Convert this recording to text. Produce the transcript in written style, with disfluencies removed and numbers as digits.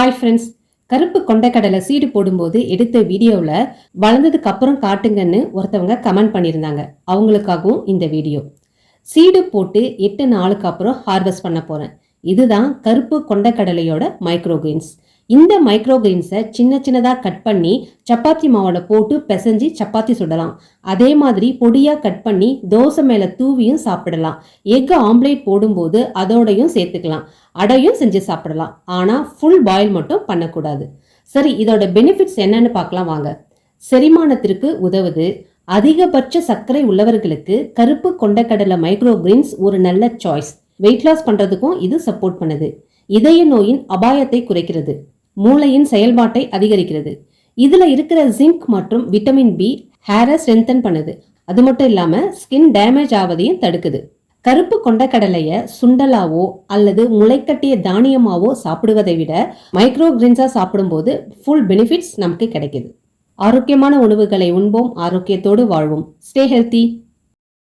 Hi friends, கருப்பு கொண்டைக்கடலை seed போடும்போது எடுத்த வீடியோவில் வளர்ந்ததுக்கு அப்புறம் காட்டுங்கன்னு ஒருத்தவங்க கமெண்ட் பண்ணியிருந்தாங்க. அவங்களுக்காகவும் இந்த வீடியோ. சீடு போட்டு 8 நாளுக்கு அப்புறம் ஹார்வெஸ்ட் பண்ண போறேன். இதுதான் கருப்பு கொண்டைக்கடலையோட மைக்ரோகிரீன்ஸ். இந்த மைக்ரோகிரீன்ஸை சின்ன சின்னதாக கட் பண்ணி சப்பாத்தி மாவோட போட்டு பிசைஞ்சு சப்பாத்தி சுடலாம். அதே மாதிரி பொடியாக கட் பண்ணி தோசை மேலே தூவியும் சாப்பிடலாம். எக் ஆம்லேட் போடும்போது அதோடையும் சேர்த்துக்கலாம். அடையும் செஞ்சு சாப்பிடலாம். ஆனால் ஃபுல் பாயில் மட்டும் பண்ணக்கூடாது. சரி, இதோட பெனிஃபிட்ஸ் என்னன்னு பார்க்கலாம் வாங்க. செரிமானத்திற்கு உதவுது. அதிகபட்ச சர்க்கரை உள்ளவர்களுக்கு கருப்பு கொண்டைக்கடலை மைக்ரோகிரீன்ஸ் ஒரு நல்ல சாய்ஸ். வெயிட் லாஸ் பண்றதுக்கும் இது சப்போர்ட் பண்ணுது. இதய நோயின் அபாயத்தை குறைக்கிறது. மூளையின் செயல்பாட்டை அதிகரிக்கிறது. இதுல இருக்கிற ஜிங்க் மற்றும் விட்டமின் பி ஹேரை ஸ்ட்ரென்தன் பண்ணுது. அது மட்டும் இல்லாம ஸ்கின் டேமேஜ் ஆவதையும் தடுக்குது. கருப்பு கொண்டைக்கடலைய சுண்டலாவோ அல்லது முளைக்கட்டிய தானியமாவோ சாப்பிடுவதை விட மைக்ரோகிரீன்ஸா சாப்பிடும்போது ஃபுல் பெனிஃபிட்ஸ் நமக்கு கிடைக்குது. ஆரோக்கியமான உணவுகளை உண்போம், ஆரோக்கியத்தோடு வாழ்வோம். Stay healthy.